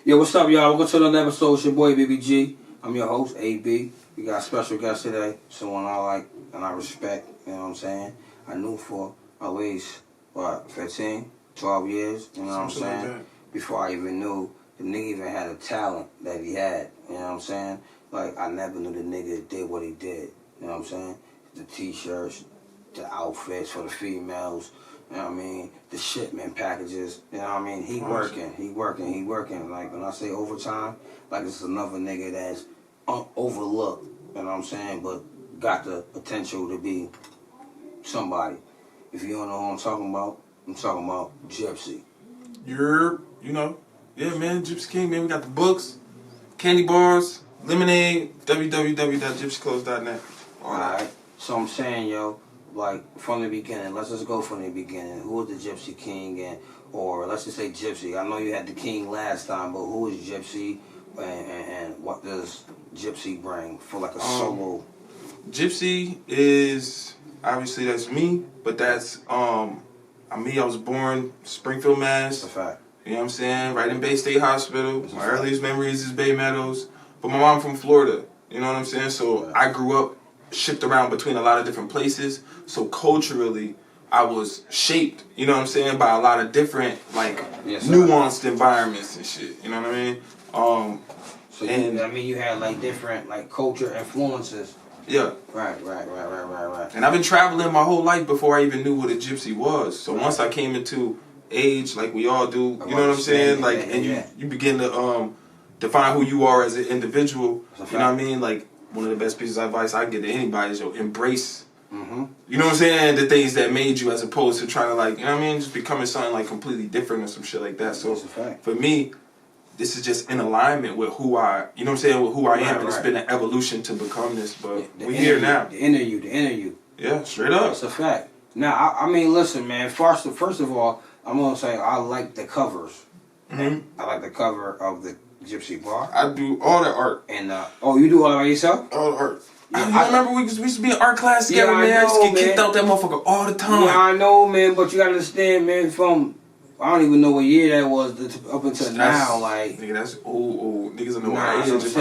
Yo, what's up, y'all? Welcome to another episode. It's your boy, BBG. I'm your host, AB. We got a special guest today, someone I like and I respect, you know what I'm saying? I knew for at least, 15, 12 years, you know what I'm saying? Like before I even knew the nigga even had a talent that he had, you know what I'm saying? Like, I never knew the nigga did what he did, you know what I'm saying? The t-shirts, the outfits for the females, you know what I mean? The shipment packages, you know what I mean? He working. Like, when I say overtime, like, this is another nigga that's overlooked, you know what I'm saying? But got the potential to be somebody. If you don't know who I'm talking about GYPSY. Yeah, man, Gypsy King, man. We got the books, candy bars, lemonade, www.gypsyclothes.net. Alright, so I'm saying, yo, like, from the beginning, let's just go from the beginning. Who is the Gypsy King, or let's just say Gypsy. I know you had the King last time, but who is Gypsy, and what does Gypsy bring for like a solo? Gypsy is, obviously that's me, but that's, me. I was born Springfield, Mass. That's a fact. You know what I'm saying? Right in Bay State Hospital. My earliest memories is Bay Meadows. But my mom from Florida. You know what I'm saying? So I grew up shipped around between a lot of different places. So culturally, I was shaped, you know what I'm saying, by a lot of different, like, nuanced environments and shit. You know what I mean? You had like different like culture influences. Yeah. Right. And I've been traveling my whole life before I even knew what a gypsy was. So once I came into age, like we all do, you know what I'm saying? Like, and you begin to define who you are as an individual. You know what I mean? Like, one of the best pieces of advice I give to anybody is, embrace. You know what I'm saying? The things that made you, as opposed to trying to, like, you know what I mean, just becoming something like completely different or some shit like that. So for me, this is just in alignment with who I, you know what I'm saying, with who I am, and it's been an evolution to become this. But we here now. The inner you. Yeah, straight up. That's a fact. Now, I mean, listen, man. First of all, I'm gonna say I like the covers. I like the cover of the Gypsy bar. I do all the art. And you do all that by yourself? All the art. I remember we used to be in art class together, man. I used to get kicked out that motherfucker all the time. Yeah, I know, man. But you gotta understand, man. From I don't even know what year that was up until now. Like, nigga, that's old. Niggas don't know what I age. That's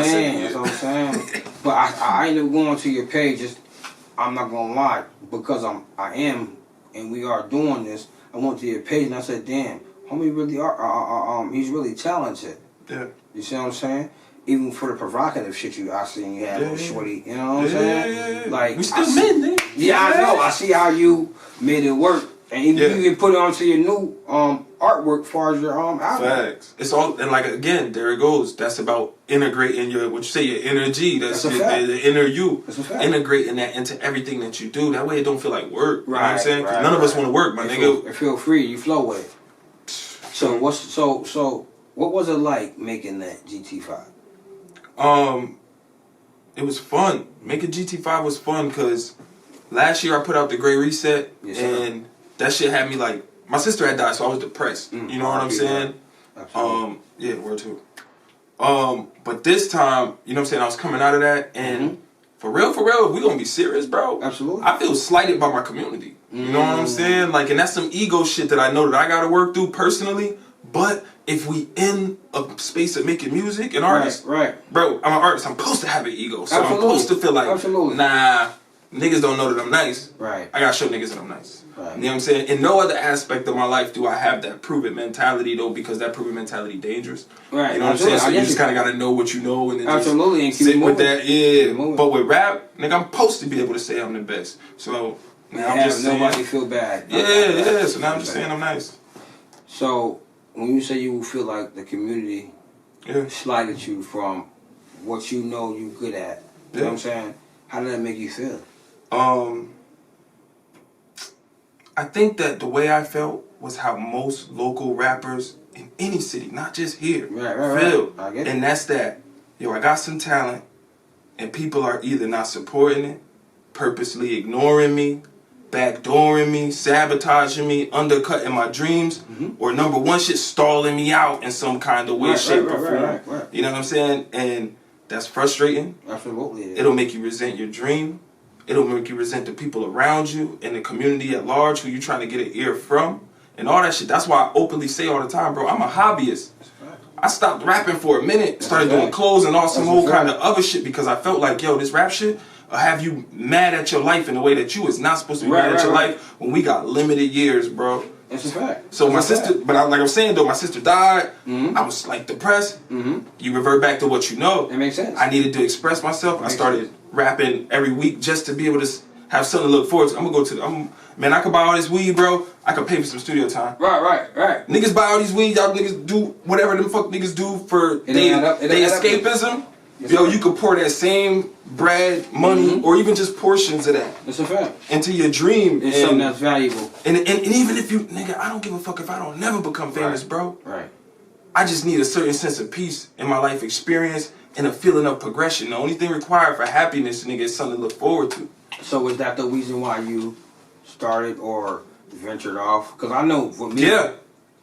what I'm saying. But I ended up going to your page. I'm not gonna lie, because I am, and we are doing this. I went to your page and I said, damn, homie really are, he's really talented. Yeah. You see what I'm saying? Even for the provocative shit I seen you had with Shorty, you know what I'm saying? Yeah. Like, we still men, nigga. Yeah, I know. I see how you made it work. And you can put it onto your new artwork as far as your album. Facts. It's all, and like, again, there it goes. That's about integrating your energy. That's the inner you. That's a fact. Integrating that into everything that you do. That way it don't feel like work. You know what I'm saying? Because none of us want to work, my nigga. Feel free. You flow with it. So what was it like making that GT5? It was fun. Making GT5 was fun because last year I put out the Great Reset, and that shit had me like, my sister had died, so I was depressed. You know what I'm saying? Absolutely. Yeah, word too. But this time, you know what I'm saying, I was coming out of that, and for real, we gonna be serious, bro. Absolutely. I feel slighted by my community. You know what I'm saying? Like, and that's some ego shit that I know that I gotta work through personally. But if we in a space of making music and artists, bro, I'm an artist. I'm supposed to have an ego, so I'm supposed to feel like, nah, niggas don't know that I'm nice. Right. I gotta show niggas that I'm nice. Right. You know what I'm saying? In no other aspect of my life do I have that prove it mentality, though, because that prove it mentality dangerous. Right. You know what I'm saying? So you just kind of gotta know what you know, and then just sit with that. Yeah. But with rap, nigga, I'm supposed to be able to say I'm the best. So now I'm just saying, nobody feel bad. Yeah. So now I'm just saying I'm nice. So when you say you feel like the community slighted you from what you know you good at, you know what I'm saying? How did that make you feel? I think that the way I felt was how most local rappers in any city, not just here, feel. I get it. And that's that, yo, I got some talent, and people are either not supporting it, purposely ignoring me, backdooring me, sabotaging me, undercutting my dreams, or number one, shit stalling me out in some kind of way, shape, or form. You know what I'm saying? And that's frustrating. Absolutely. It'll make you resent your dream. It'll make you resent the people around you and the community at large who you trying to get an ear from and all that shit. That's why I openly say all the time, bro, I'm a hobbyist. I stopped rapping for a minute, started doing clothes and all some old kind of other shit because I felt like, yo, this rap shit will have you mad at your life in a way that you was not supposed to be mad at your life when we got limited years, bro. That's a fact. So my sister, like I'm saying though, my sister died. I was like depressed. You revert back to what you know. It makes sense. I needed to express myself. I started rapping every week just to be able to have something to look forward to. I'm gonna go to man, I could buy all this weed, bro. I could pay for some studio time. Right. Niggas buy all these weed, y'all niggas do whatever them fuck niggas do for they escapism. Yo, you could pour that same bread, money, or even just portions of that. That's a fact. Into your dream. It's something that's valuable. And even if you, nigga, I don't give a fuck if I don't never become famous, bro. Right. I just need a certain sense of peace in my life experience and a feeling of progression. The only thing required for happiness, nigga, is something to look forward to. So is that the reason why you started or ventured off? Because I know for me,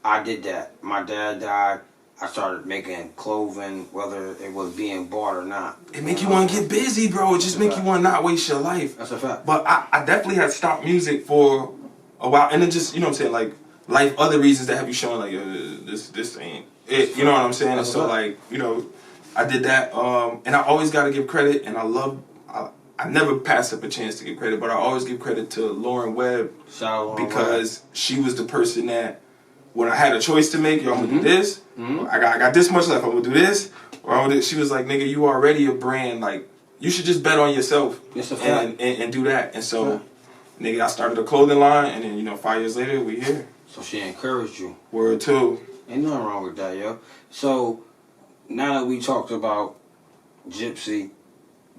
I did that. My dad died. I started making clothing, whether it was being bought or not. It make you want to get busy, bro. It just make you want to not waste your life. That's a fact. But I definitely had stopped music for a while. And then just, you know what I'm saying, like, life, other reasons that have you showing, like, this ain't it. You know what I'm saying? And so, like, you know, I did that. And I always got to give credit. And I never pass up a chance to give credit. But I always give credit to Lauren Webb. Because she was the person that, when I had a choice to make, yo, I'm gonna do this. I got this much left. I'm gonna do this. Or she was like, nigga, you already a brand. Like, you should just bet on yourself and do that. And so, nigga, I started a clothing line, and then, you know, 5 years later, we here. So she encouraged you. Word two. Ain't nothing wrong with that, yo. So now that we talked about GYPSY,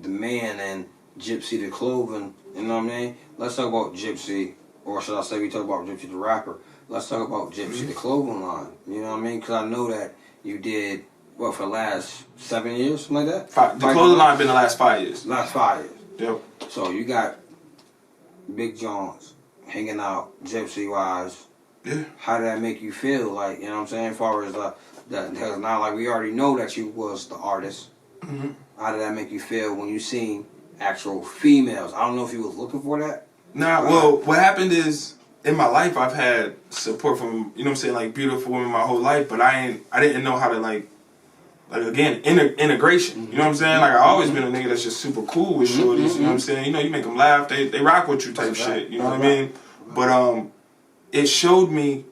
the man, and GYPSY, the clothing, you know what I mean? Let's talk about GYPSY, or should I say we talk about GYPSY, the rapper. Let's talk about GYPSY, the clothing line. You know what I mean? Because I know that you did, for the last 7 years, something like that? The clothing line been the last 5 years. Last 5 years. Yep. So you got Big Johns hanging out, GYPSY-wise. Yeah. How did that make you feel? Like, you know what I'm saying? As far as that, because now, like, we already know that you was the artist. How did that make you feel when you seen actual females? I don't know if you was looking for that. Nah, well, what happened is, in my life, I've had support from, you know what I'm saying, like, beautiful women my whole life, but I didn't know how to, like again, integration. You know what I'm saying? Like, I always been a nigga that's just super cool with shorties, you know what I'm saying? You know, you make them laugh, they rock with you type shit, you know what I mean? But, it showed me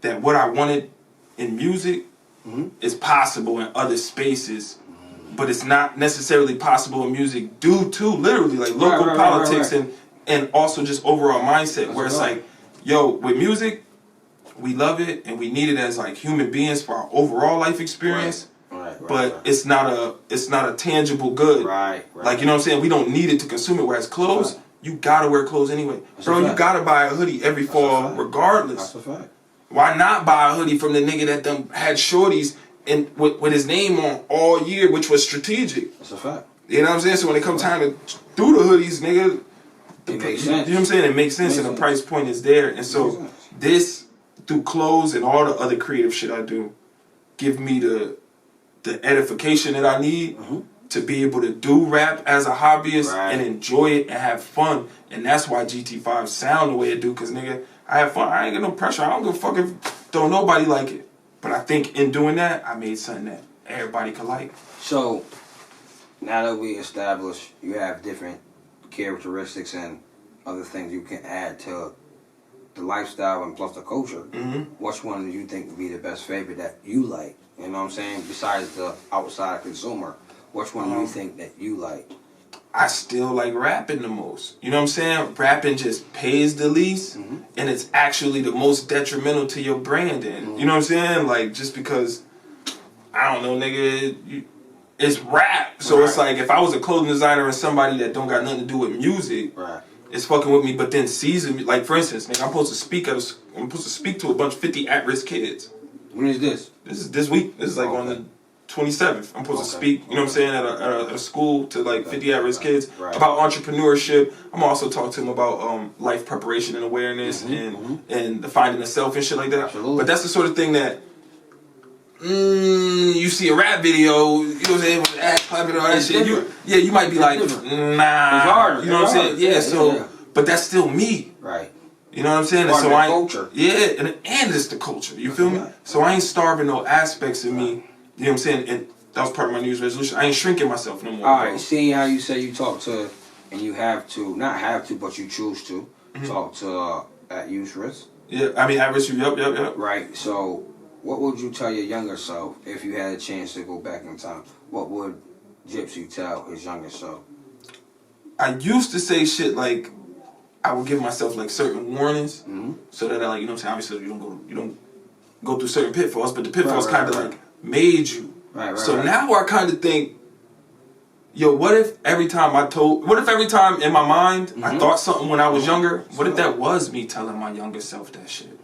that what I wanted in music is possible in other spaces, but it's not necessarily possible in music due to, literally, like, local politics and also just overall mindset, where it's like, yo, with music, we love it and we need it as like human beings for our overall life experience. But it's not a tangible good. Like, you know what I'm saying? We don't need it to consume it. Whereas clothes, you gotta wear clothes anyway. Bro, you gotta buy a hoodie every fall regardless. That's a fact. Why not buy a hoodie from the nigga that done had shorties and with his name on all year, which was strategic? That's a fact. You know what I'm saying? So when it comes time to do the hoodies, nigga, it makes sense. You know what I'm saying? It makes sense, and the price point is there. And so this, through clothes and all the other creative shit I do, give me the edification that I need to be able to do rap as a hobbyist and enjoy it and have fun. And that's why GT5 sound the way it do, because, nigga, I have fun. I ain't got no pressure. I don't give a fuck if don't nobody like it. But I think in doing that, I made something that everybody could like. So, now that we established you have different characteristics and other things you can add to the lifestyle and plus the culture, which one do you think would be the best favorite that you like? You know what I'm saying? Besides the outside consumer, which one do you think that you like? I still like rapping the most. You know what I'm saying? Rapping just pays the least, and it's actually the most detrimental to your branding. You know what I'm saying? Like, just because, I don't know, nigga, it's rap. So it's like, if I was a clothing designer and somebody that don't got nothing to do with music, it's fucking with me, but then season me. Like, for instance, nigga, I'm supposed to speak to a bunch of 50 at-risk kids. When is this? This is this week. This is like on the 27th. I'm supposed to speak, you know what I'm saying, at a school to like 50 at-risk kids about entrepreneurship. I'm also talking to them about life preparation and awareness and the finding the self and shit like that. But that's the sort of thing that you see a rap video, you know what I'm saying, with ass clapping and all that shit. You might be like, nah. It's hard. You know what I'm saying? Yeah, but that's still me. Right. You know what I'm saying? Part and so of the culture. Yeah, and it's the culture. You feel me? So I ain't starving no aspects of me You know what I'm saying? And that was part of my New Year's resolution. I ain't shrinking myself no more. Alright, seeing how you say you talk to, and you have to, not have to, but you choose to, talk to at youth risk. Yeah, I mean, at risk, yep. Right, so what would you tell your younger self if you had a chance to go back in time? What would Gypsy tell his younger self? I used to say shit like, I would give myself like certain warnings, so that I, like, you know what I'm saying, obviously you don't go through certain pitfalls, but the pitfalls kind of like made you. So now I kind of think, yo, what if every time in my mind I thought something when I was younger, what if that was me telling my younger self that shit?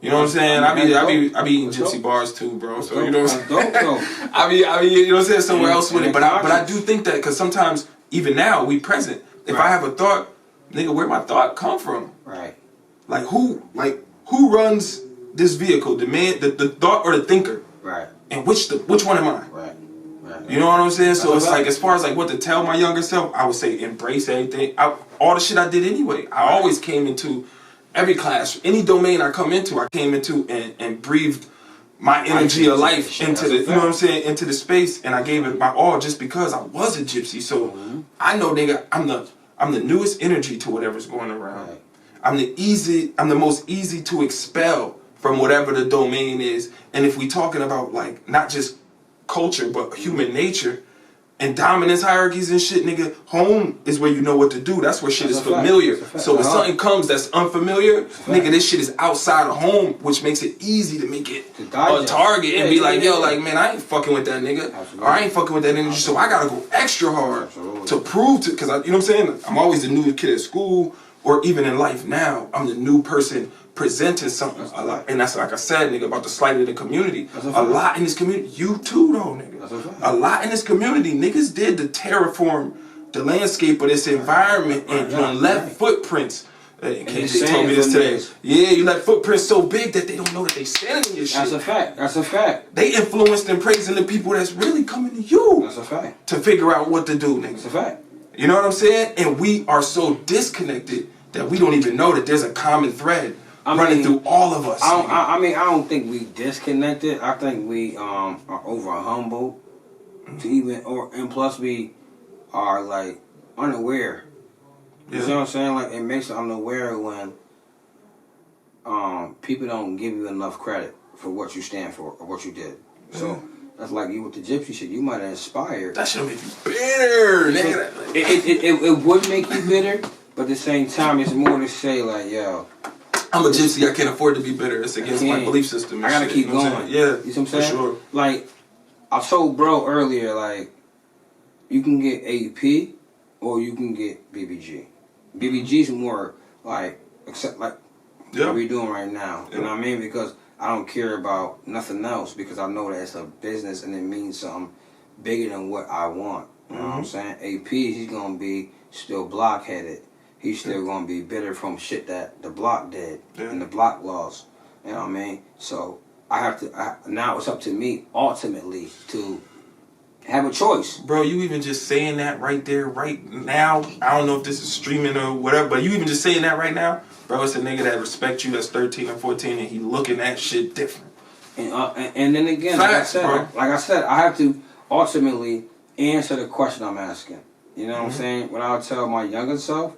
You know what I'm saying? I be eating Gypsy bars too, bro. So you know what I'm saying? I mean, you know what I'm saying? Somewhere else with it, but I do think that, because sometimes even now we present. If I have a thought, nigga, where my thought come from? Right. Like who runs this vehicle? The man, the thought, or the thinker? Right. And which one am I? Right. You know what I'm saying? So it's like, as far as like what to tell my younger self, I would say embrace everything. All the shit I did anyway. I always came into every class, any domain I come into, I came into and breathed my energy of life into the, you know what I'm saying, into the space, and I gave it my all just because I was a gypsy. So I know, nigga, I'm the newest energy to whatever's going around. I'm the most easy to expel from whatever the domain is. And if we talking about like not just culture but human nature and dominance hierarchies and shit, nigga, home is where you know what to do. That's where shit is familiar. So when something comes that's unfamiliar, nigga, this shit is outside of home, which makes it easy to make it a target and be like, yo, like, man, I ain't fucking with that nigga. Or I ain't fucking with that energy, so I gotta go extra hard to prove to, because you know what I'm saying? I'm always the new kid at school, or even in life now, I'm the new person presenting something a lot. And that's like I said, nigga, about the slight of the community. A lot in this community. You too, though, nigga. A lot in this community. Niggas did the terraform the landscape of this environment and left footprints. In case they told me this today. Yeah, you left footprints so big that they don't know that they standing in your shit. That's a fact. That's a fact. They influenced and praising the people that's really coming to you. That's a fact. To figure out what to do, nigga. That's a fact. You know what I'm saying? And we are so disconnected that we don't even know that there's a common thread running through all of us. I don't think we disconnected. I think we are over humble to even, and plus we are like unaware. You see what I'm saying? Like, it makes it unaware when people don't give you enough credit for what you stand for or what you did. So that's like you with the gypsy shit. You might have inspired. That should make you bitter, nigga. It would make you bitter, but at the same time, it's more to say like, yo, I'm a gypsy. I can't afford to be bitter. It's against my belief system. I gotta keep going. Yeah, you see what I'm saying? For sure. Like, I told bro earlier, like, you can get AP or you can get BBG. BBG's more like, except like what we doing right now. You know what I mean? Because I don't care about nothing else, because I know that it's a business and it means something bigger than what I want. You know what I'm saying? AP, he's gonna be still blockheaded. He's still gonna be bitter from shit that the block did and the block laws. You know what I mean? So I have to. Now it's up to me ultimately to have a choice. Bro, you even just saying that right there, right now. I don't know if this is streaming or whatever, but you even just saying that right now, bro. It's a nigga that respects you that's 13 or 14 and he looking at shit different. And then again, facts, like I said, I have to ultimately answer the question I'm asking. You know what I'm saying? When I'll tell my younger self,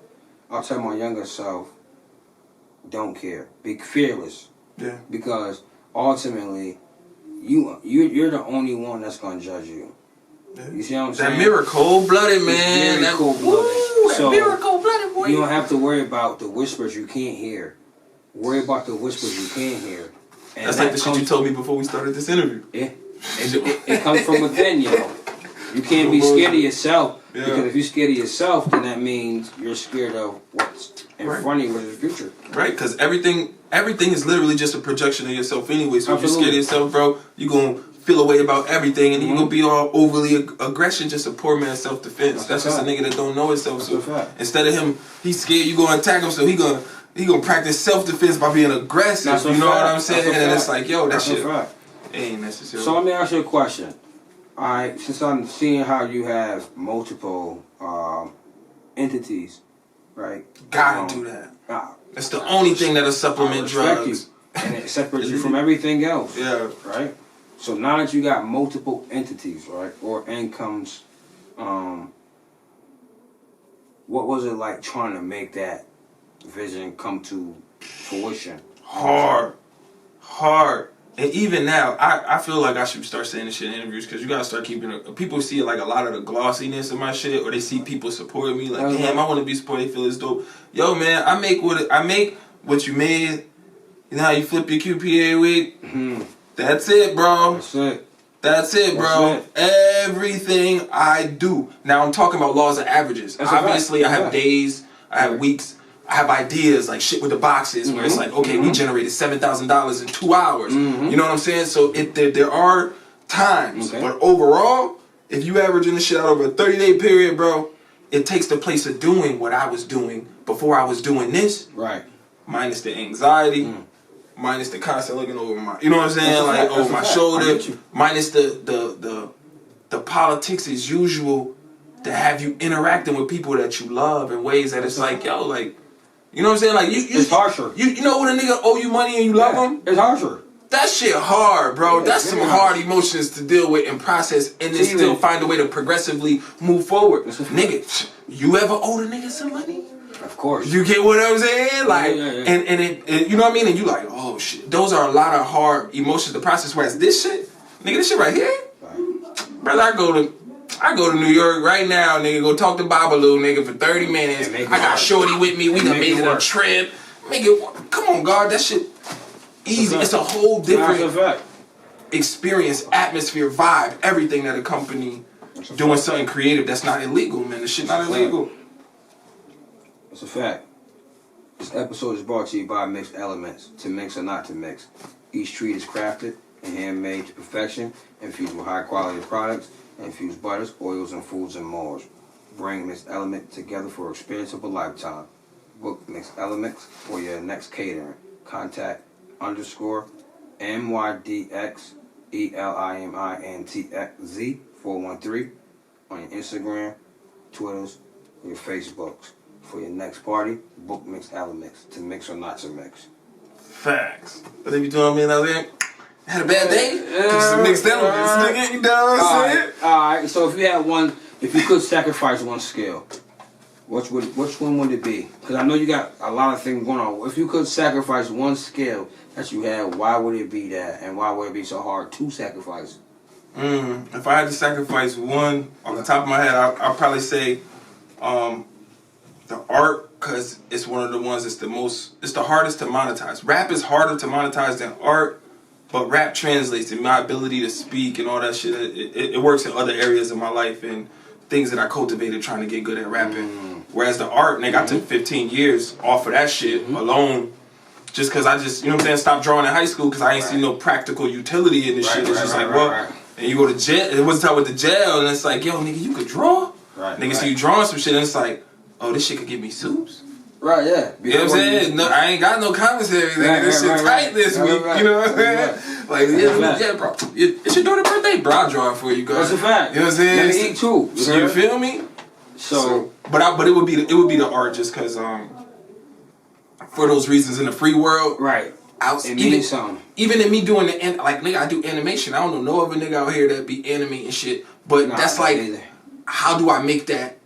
don't care. Be fearless. Yeah. Because ultimately, you're the only one that's gonna judge you. Yeah. You see what I'm saying? That mirror cold-blooded, man. That cold-blooded. So mirror cold-blooded, boy. You don't have to worry about the whispers you can't hear. Worry about the whispers you can hear. And that's like the shit you told me before we started this interview. Yeah. It comes from within, yo. You can't be scared of yourself. Yeah. Because if you're scared of yourself, then that means you're scared of what's in front of you, what's the future. Right, because everything is literally just a projection of yourself anyway. So if you're scared of yourself, bro, you're going to feel a way about everything, and you're going to be all overly aggression, just a poor man's self-defense. That's just a nigga that don't know himself. So instead of him, he's scared, you going to attack him, so he gonna practice self-defense by being aggressive. You know what I'm saying? And then it's like, yo, that shit ain't necessary. So let me ask you a question. Alright, since I'm seeing how you have multiple entities, right? Gotta do that. That's the only thing that'll supplement drugs. And it separates you from everything else. Yeah. Right? So now that you got multiple entities, right, or incomes, what was it like trying to make that vision come to fruition? Hard. And even now, I feel like I should start saying this shit in interviews because you gotta start keeping it. People see like a lot of the glossiness of my shit, or they see people supporting me. Like, damn, I want to be supported. They feel it's dope. Yo, man, I make what you made. You know how you flip your QPA week? That's it, bro. That's it, bro. Everything I do. Now I'm talking about laws of averages. Obviously, I have days, I have weeks. I have ideas like shit with the boxes where it's like, okay, we generated $7,000 in 2 hours. You know what I'm saying? So there are times, but overall, if you averaging the shit out over a 30-day period, bro, it takes the place of doing what I was doing before I was doing this. Right. Minus the anxiety, minus the constant looking over my, you know what I'm saying, like over my shoulder, minus the politics as usual to have you interacting with people that you love in ways that it's like, yo, like. You know what I'm saying? Like it's harsher. You know when a nigga owe you money and you love him? It's harsher. That shit hard, bro. Yeah, that's some hard emotions to deal with and process, and then still find a way to progressively move forward. Nigga, you ever owe a nigga some money? Of course. You get what I'm saying? Like, and it, you know what I mean? And you like, oh shit. Those are a lot of hard emotions to process. Whereas this shit, nigga, this shit right here, brother, I go to New York right now, nigga, go talk to Babalu, nigga, for 30 minutes. I got Shorty with me. We done made it a trip. Make it, come on, God, that shit easy. It's a whole different experience, atmosphere, vibe, everything that accompany doing something creative that's not illegal, man. The shit not illegal. That's a fact. This episode is brought to you by Mixed Elements. To mix or not to mix. Each treat is crafted and handmade to perfection, infused with high quality products, infused butters, oils, and foods, and more. Bring Mixed Element together for an experience of a lifetime. Book Mixed Elements for your next catering. Contact _MYDXELIMINTXZ 413 on your Instagram, Twitters, and your Facebooks. For your next party, book Mixed Elements. To mix or not to mix. Facts. But if you doing me another thing, had a bad day? Some mixed elements, nigga. You know what I'm saying? Alright, so if you had one, if you could sacrifice one skill, which one would it be? Because I know you got a lot of things going on. If you could sacrifice one skill that you had, why would it be that? And why would it be so hard to sacrifice? If I had to sacrifice one, off the top of my head, I'll probably say the art, because it's one of the ones that's it's the hardest to monetize. Rap is harder to monetize than art. But rap translates to my ability to speak and all that shit. It works in other areas of my life and things that I cultivated trying to get good at rapping. Whereas the art, nigga, I took 15 years off of that shit alone. Just because I just, you know what I'm saying, stopped drawing in high school because I ain't see no practical utility in this shit. It's just like, well, and you go to jail. It wasn't with the jail, and it's like, yo, nigga, you could draw? Nigga, see you drawing some shit, and it's like, oh, this shit could give me soups? Right, yeah. You know what I'm saying? No, I ain't got no commissary. This shit tight this week. You know what I'm saying? Like, yeah, bro. It's your daughter's birthday, bro. I'll draw it for you, guys. That's a fact. You know what I'm saying? Let me eat too. You feel me? So but it would be the art just because for those reasons in the free world. Right. It means something. Even in me doing like nigga, I do animation. I don't know no other nigga out here that be animating shit. But that's like, how do I make that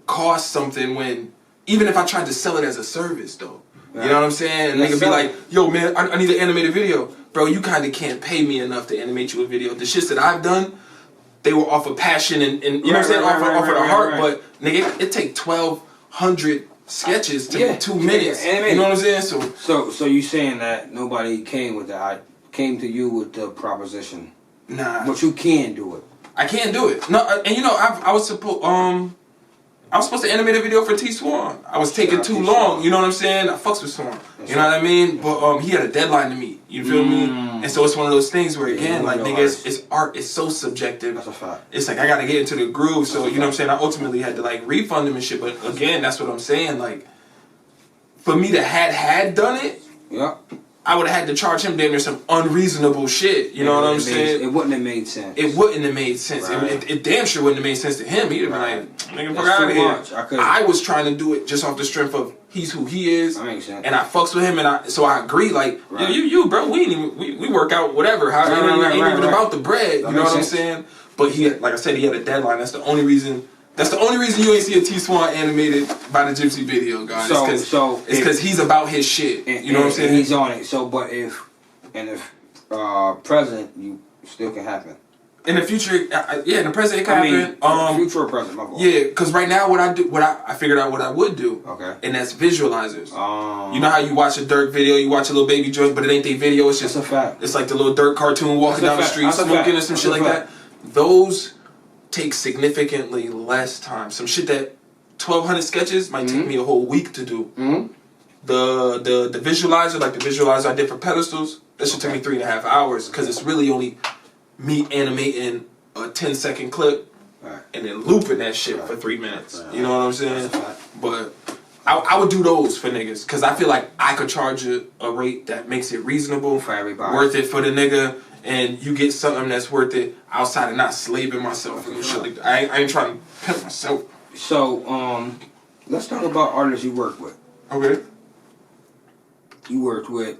cost something when? Even if I tried to sell it as a service, though. Right. You know what I'm saying? And nigga be like, yo, man, I need an animated video. Bro, you kind of can't pay me enough to animate you a video. The shits that I've done, they were off of passion and you know what I'm saying? Off of the heart. But, nigga, it take 1,200 sketches to be 2 minutes. You know what I'm saying? So you saying that nobody came with that? Came to you with the proposition? Nah. But you can do it. I can't do it. No, and you know, I was supposed to animate a video for T Swan. I was taking too long, you know what I'm saying? I fucks with Swan, you know what I mean? But he had a deadline to meet, you feel me? And so it's one of those things where, again, like, nigga, it's art, it's so subjective. That's a fact. It's like, I gotta get into the groove, so, you know what I'm saying? I ultimately had to, like, refund him and shit, but again, that's what I'm saying, like, for me to had done it, I would have had to charge him damn near some unreasonable shit. You know what I'm saying? It wouldn't have made sense. It wouldn't have made sense. Right. It damn sure wouldn't have made sense to him. He'd have been like, nigga, fuck out of here. I was trying to do it just off the strength of he's who he is. That makes sense. And I fucks with him, and so I agree. Like, yo, you, bro, we work out whatever. How ain't even about the bread. You know what I'm saying? But he, like I said, he had a deadline. That's the only reason. That's the only reason you ain't see a T-Swan animated by the GYPSY video, guys. It's because he's about his shit. You know what I'm saying? He's on it. So, but if present, you still can happen. In the future, yeah, in the present it can happen. Future or present, my fault. Yeah, because right now I figured out what I would do. Okay. And that's visualizers. You know how you watch a Dirk video, you watch a little baby joint, but it ain't their video. It's just a fact. It's like the little Dirk cartoon walking down the street smoking or some shit like that. Those take significantly less time. Some shit that 1,200 sketches might take me a whole week to do. The visualizer, like the visualizer I did for pedestals, that should take me 3.5 hours because it's really only me animating a 10-second clip and then looping that shit for 3 minutes. You know what I'm saying? But I would do those for niggas because I feel like I could charge a rate that makes it reasonable, for everybody, worth it for the nigga. And you get something that's worth it outside of not slaving myself and shit like that. I ain't trying to pimp myself. So, let's talk about artists you work with. Okay. You worked with,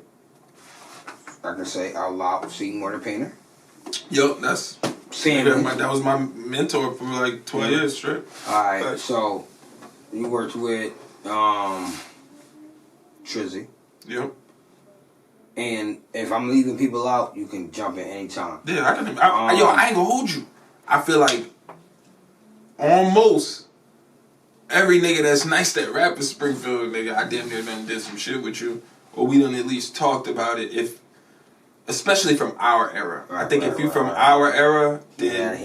I can say out loud, Seymour the Painter. Yo, that's that was my mentor for like 12 years straight. Alright, so you worked with Trizzy. Yep. And if I'm leaving people out, you can jump in anytime. Yeah, I ain't gonna hold you. I feel like almost every nigga that's nice that rap in Springfield, nigga, I damn near done did some shit with you. Or we done at least talked about it, especially from our era. I think if you from our era, then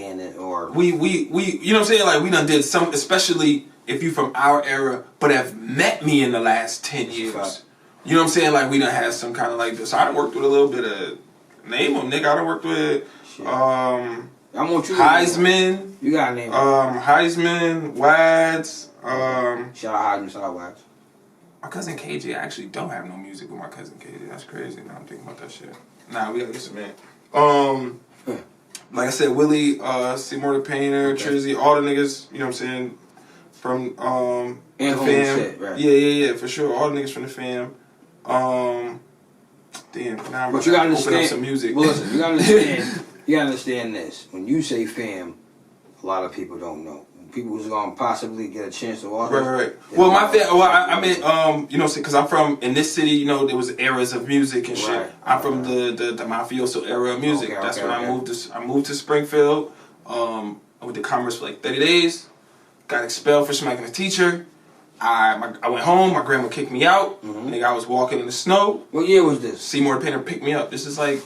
we you know what I'm saying? Like we done did some, especially if you from our era, but have met me in the last 10 years. You know what I'm saying? Like we done had some kind of like this. So I done worked with a little bit of name them, nigga. I done worked with I want you Heisman. You got a name. Heisman, Wads. Shout out Heisman, shout out Wads. My cousin KJ, I actually don't have no music with my cousin KJ. That's crazy. Now I'm thinking about that shit. Nah, we gotta get some man. Like I said, Willie, Seymour the Painter, Trizzy, all the niggas, you know what I'm saying, from the fam. Shit, right. Yeah, for sure. All the niggas from the fam. Damn, now I'm you gotta open up some music. Well, listen, you gotta understand this. When you say fam, a lot of people don't know. People who's gonna possibly get a chance to watch. Right. Well, my fam. Well, I mean, you know, because I'm from in this city. You know, there was eras of music and shit. Right. I'm from the mafioso era of music. That's when I moved to Springfield. I went to Commerce for like 30 days. Got expelled for smacking a teacher. I went home. My grandma kicked me out. Nigga, I was walking in the snow. What year was this? Seymour the Painter picked me up. This is like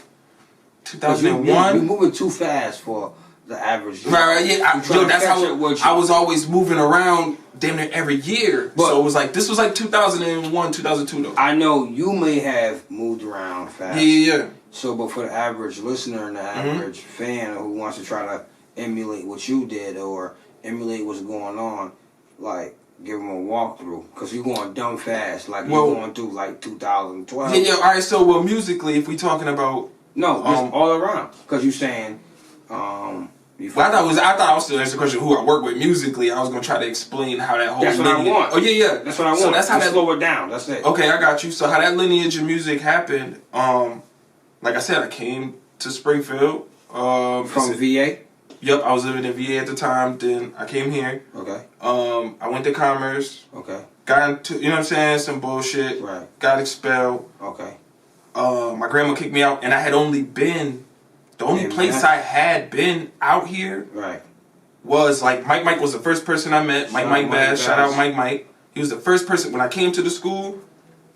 2001. You moving too fast for the average. Right, yeah. That's how I was always moving around damn near every year. But so it was like, this was like 2001, 2002 though. I know you may have moved around fast. Yeah. So, but for the average listener and the average fan who wants to try to emulate what you did or emulate what's going on, like, give them a walkthrough. Because you're going dumb fast. Like, you're going through like 2012. Yeah, alright, so, well, musically, if we talking about... No, just all around. Because you're saying... I thought I was still answering the question who I work with musically. I was gonna try to explain how that whole That's what I want. Oh yeah. That's what I want. So that's how that slow it down. That's it. Okay, I got you. So how that lineage of music happened? Like I said, I came to Springfield from VA. Yep, I was living in VA at the time. Then I came here. Okay. I went to Commerce. Okay. Got into, you know what I'm saying, some bullshit. Right. Got expelled. Okay. My grandma kicked me out, and I had only been. The only place I had been out here was like Mike was the first person I met. Mike Bass. Shout out Mike. He was the first person when I came to the school.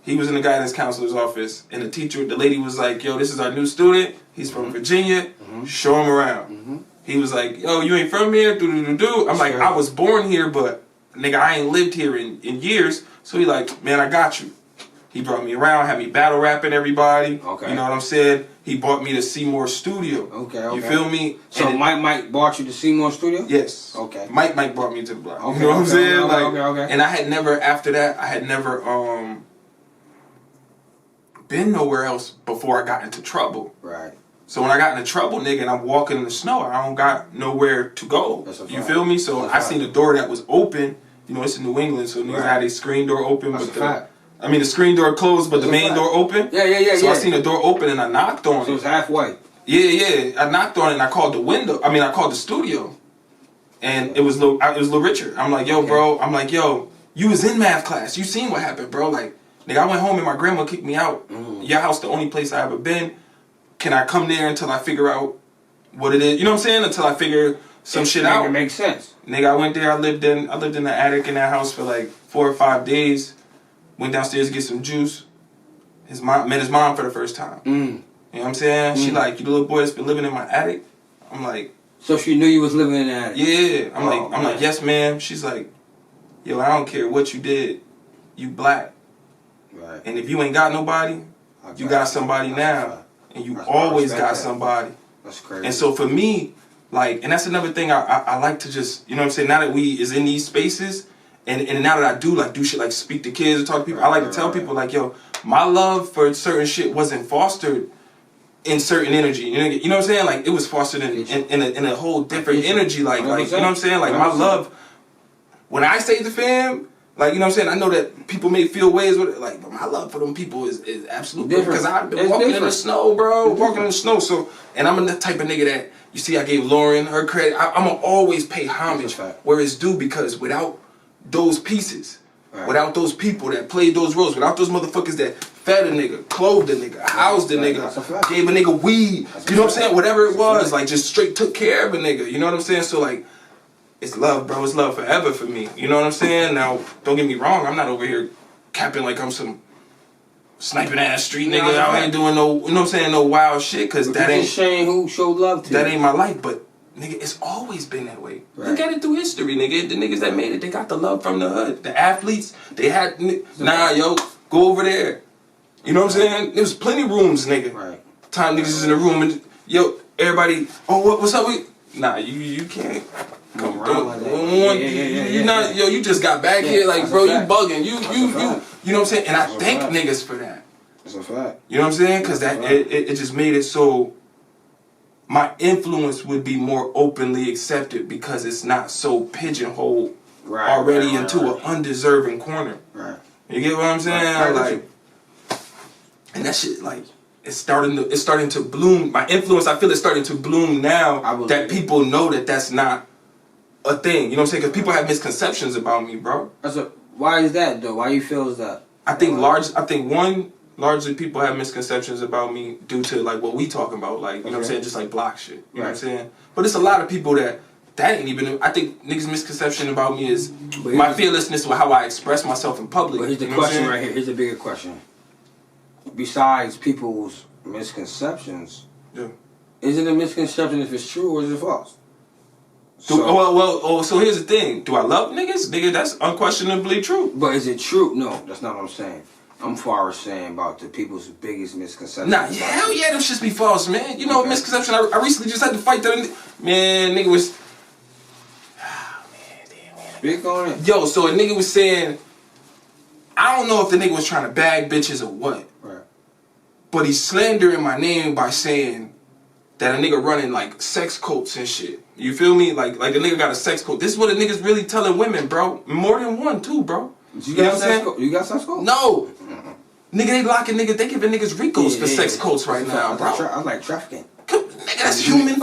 He was in the guidance counselor's office, and the lady was like, "Yo, this is our new student. He's from Virginia. Show him around." He was like, "Yo, you ain't from here?" I'm like, "I was born here, but nigga, I ain't lived here in years." So he like, "Man, I got you." He brought me around, had me battle rapping everybody. Okay. You know what I'm saying? He brought me to Seymour Studio. Okay. You feel me? So Mike brought you to Seymour Studio? Yes. Okay. Mike brought me to the block. You know what I'm saying? Okay. And I had never, after that, been nowhere else before I got into trouble. Right. So when I got into trouble, nigga, and I'm walking in the snow, I don't got nowhere to go. You feel me? So I seen the door that was open. You know, it's in New England, so niggas had a screen door open, but the screen door closed, but the main door open. Yeah. So I seen the door open and I knocked on it. So it was halfway. Yeah. I knocked on it and I called the window. I mean, I called the studio, and it was Lil Richard. I'm like, yo, bro. I'm like, yo, you was in math class. You seen what happened, bro? Like, nigga, I went home and my grandma kicked me out. Your house, the only place I ever been. Can I come there until I figure out what it is? You know what I'm saying? Until I figure some shit out. It makes sense. Nigga, I went there. I lived in the attic in that house for like 4 or 5 days. Went downstairs to get some juice. Met his mom for the first time. You know what I'm saying? She like, you the little boy that's been living in my attic? I'm like, so she knew you was living in the attic? Yeah. I'm like, yes, ma'am. She's like, yo, I don't care what you did. You black. Right. And if you ain't got nobody, you got somebody now. And you always got somebody. That's crazy. And so for me, like, and that's another thing I like to just, you know what I'm saying, now that we is in these spaces, and now that I do shit like speak to kids and talk to people, I like to tell people like, yo, my love for certain shit wasn't fostered in certain energy. You know what I'm saying? Like, it was fostered in a whole different energy. Like you know what I'm saying? Like, my love, when I say the fam, like, you know what I'm saying? I know that people may feel ways with it, like, but my love for them people is absolutely different. Because I've been walking in the snow, bro. Walking in the snow. So, and I'm the type of nigga that, you see, I gave Lauren her credit. I'm going to always pay homage where it's due, because without those pieces, without those people that played those roles, without those motherfuckers that fed a nigga, clothed a nigga, housed a nigga, gave a nigga weed, you know what I'm saying? Whatever it was, like, just straight took care of a nigga, you know what I'm saying? So, like, it's love, bro. It's love forever for me. You know what I'm saying? Now, don't get me wrong. I'm not over here capping like I'm some sniping ass street nigga. I ain't doing no, you know what I'm saying, no wild shit, because that ain't saying who showed love to you. That ain't my life, but nigga, it's always been that way. Look at it through history, nigga. The niggas that made it, they got the love from the hood. The athletes, they had, nah, yo, go over there. You know what I'm saying? There was plenty of rooms, nigga. Time niggas is in the room and, yo, everybody, oh, what's up? Nah, you can't. Come around like that. You not, yo, you just got back here, like, bro, you bugging. You know what I'm saying? And I thank niggas for that. That's a fact. You know what I'm saying? Because that it just made it so my influence would be more openly accepted, because it's not so pigeonholed already into an undeserving corner. You get what I'm saying? Like, and that shit, like, it's starting to bloom. My influence, I feel it's starting to bloom now that people know that that's not a thing. You know what I'm saying? Because people have misconceptions about me, bro. Why is that, though? Why you feel is that? I think largely people have misconceptions about me due to, like, what we talking about, like, you know what I'm saying, just like block shit. You know what I'm saying? But it's a lot of people that ain't even. I think niggas' misconception about me is my fearlessness with how I express myself in public. But here's the question right here. Here's the bigger question. Besides people's misconceptions, is it a misconception if it's true or is it false? So here's the thing. Do I love niggas? Nigga, that's unquestionably true. But is it true? No, that's not what I'm saying. I'm far as saying about the people's biggest misconceptions. Nah, hell yeah, them shits be false, man. You know, misconception. I recently just had to fight that. Man, nigga was. Speak on it. Yo, so a nigga was saying, I don't know if the nigga was trying to bag bitches or what. But he's slandering my name by saying that a nigga running like sex cults and shit. You feel me? Like a nigga got a sex cult. This is what a nigga's really telling women, bro. More than one, too, bro. You got sex cult? You got sex cult? No. Nigga, they locking niggas. They giving niggas Ricos for sex cults right now, bro. I like trafficking. Nigga, that's human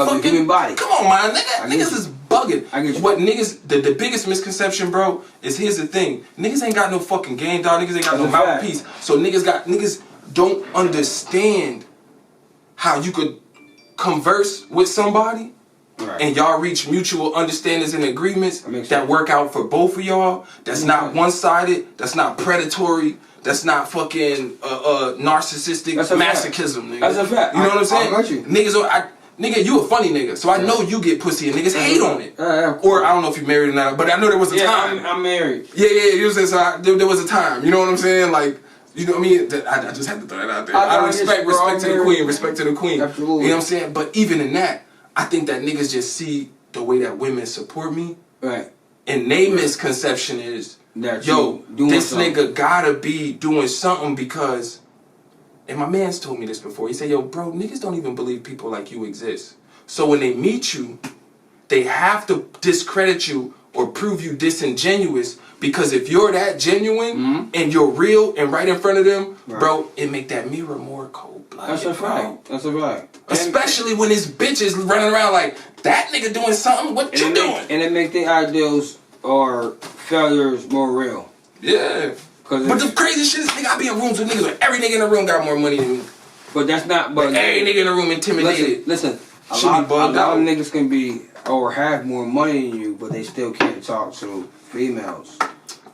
body. Come on, man. Niggas is bugging. What niggas, the biggest misconception, bro, is here's the thing. Niggas ain't got no fucking game, dog. Niggas ain't got no mouthpiece. So niggas don't understand how you could converse with somebody and y'all reach mutual understandings and agreements that work out for both of y'all. That's not one-sided. That's not predatory. That's not fucking narcissistic masochism, nigga. That's a fact. You know what I'm saying? I got you. Nigga, you a funny nigga, so I know you get pussy and niggas hate on it. Or I don't know if you're married or not, but I know there was a time. I'm married. Yeah, you know what I'm saying? So there was a time. You know what I'm saying? Like, you know what I mean? I just had to throw that out there. I respect to the queen. Respect to the queen. Absolutely. You know what I'm saying? But even in that, I think that niggas just see the way that women support me. Right. And they misconception is, yo, this nigga gotta be doing something because and my man's told me this before. He said, yo, bro, niggas don't even believe people like you exist. So when they meet you, they have to discredit you or prove you disingenuous, because if you're that genuine and you're real and right in front of them, bro, it make that mirror more cold-blooded. That's a fact. That's a fact. Especially when this bitch is running around like, that nigga doing something, what you doing? And it make the ideals or failures more real. Yeah. But the crazy shit is, nigga, I be in rooms with niggas where every nigga in the room got more money than me. But that's not, but every nigga in the room intimidated. Listen, a lot of niggas can be or have more money than you, but they still can't talk to females.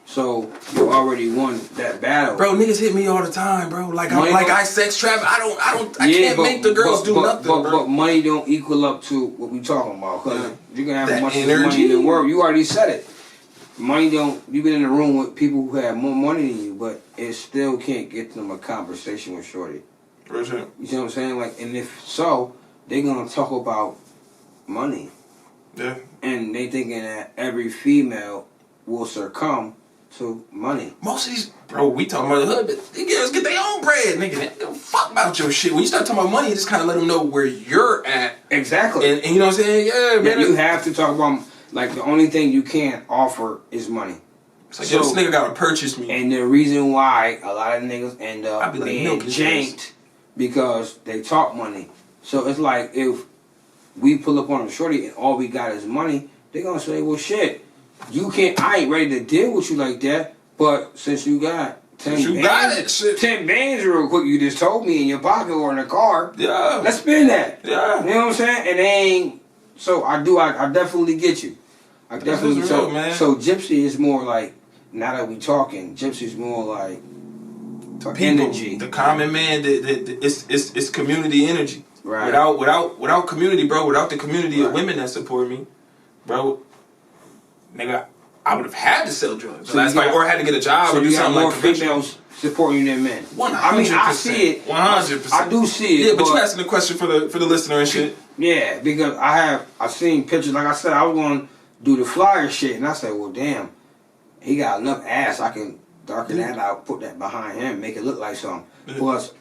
So you already won that battle. Bro, niggas hit me all the time, bro. Like I sex trap. I can't make the girls do nothing, bro. But money don't equal up to what we talking about. Cause you can have as much money in the world. You already said it. Money don't. You've been in the room with people who have more money than you, but it still can't get them a conversation with shorty. For sure. You see what I'm saying? Like, and if so, they're gonna talk about money. Yeah. And they thinking that every female will succumb to money. Most of these, bro, we talking about the hood, but they girls get their own bread, nigga. They don't give a fuck about your shit. When you start talking about money, you just kind of let them know where you're at. Exactly. And you know what I'm saying? Yeah, man. You have to talk about, like, the only thing you can't offer is money. It's like, yo, this nigga gotta purchase me. And the reason why a lot of niggas end up being janked because they talk money. So it's like, if we pull up on a shorty and all we got is money, they gonna say, well, shit, you can't, I ain't ready to deal with you like that, but since you got 10 bands real quick, you just told me in your pocket or in the car, yeah, let's spend that. Yeah. You know what I'm saying? And they ain't, so I definitely get you. I definitely, real, man. So GYPSY is more like, now that we talking, GYPSY's more like energy. The common man, it's community energy. Right. Without community, bro, without the community of women that support me, bro, nigga, I would have had to sell drugs. So or had to get a job or do something like that. More females supporting you than men. 100%. I mean, I see it. 100%. I do see it. Yeah, but you asking the question for the listener and shit. Yeah, because I've seen pictures. Like I said, I was going to do the flyer shit, and I said, well, damn, he got enough ass. I can darken that out, put that behind him, make it look like something. Yeah. Plus,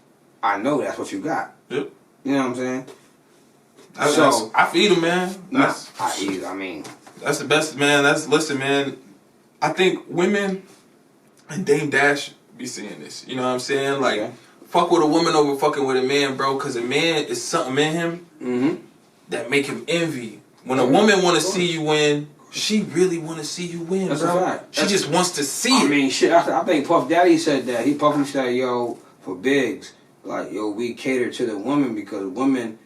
I know that's what you got. Yep. You know what I'm saying? I feed him, man. I mean, that's the best, man. Listen, man. I think women and Dame Dash be seeing this. You know what I'm saying? Like, fuck with a woman over fucking with a man, bro. Because a man is something in him that make him envy. When a woman want to see you win, she really want to see you win, that's bro. A fact. She just wants to see it. I mean, shit. I think Puff Daddy said that. Puffy said, yo, for Biggs, like, yo, we cater to the women because women,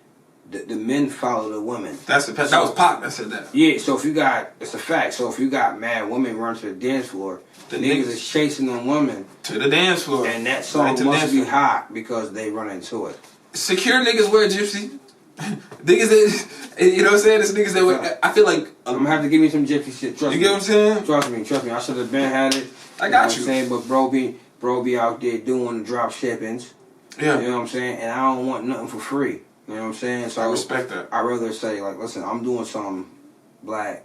the men follow the women. That was Pac that said that. Yeah, so if you got, it's a fact. So if you got mad women run to the dance floor, the niggas is chasing them women to the dance floor, and that song must be hot because they run into it. Secure niggas wear GYPSY. Niggas that, you know what I'm saying? It's niggas that wear, I feel like I'm gonna have to give me some GYPSY shit. Trust me. You get what I'm saying? Trust me. I should have been had it. I got you. Know what I'm saying, but bro be out there doing the drop shippings. Yeah. You know what I'm saying? And I don't want nothing for free. You know what I'm saying? So I respect that. I'd rather say, like, listen, I'm doing some black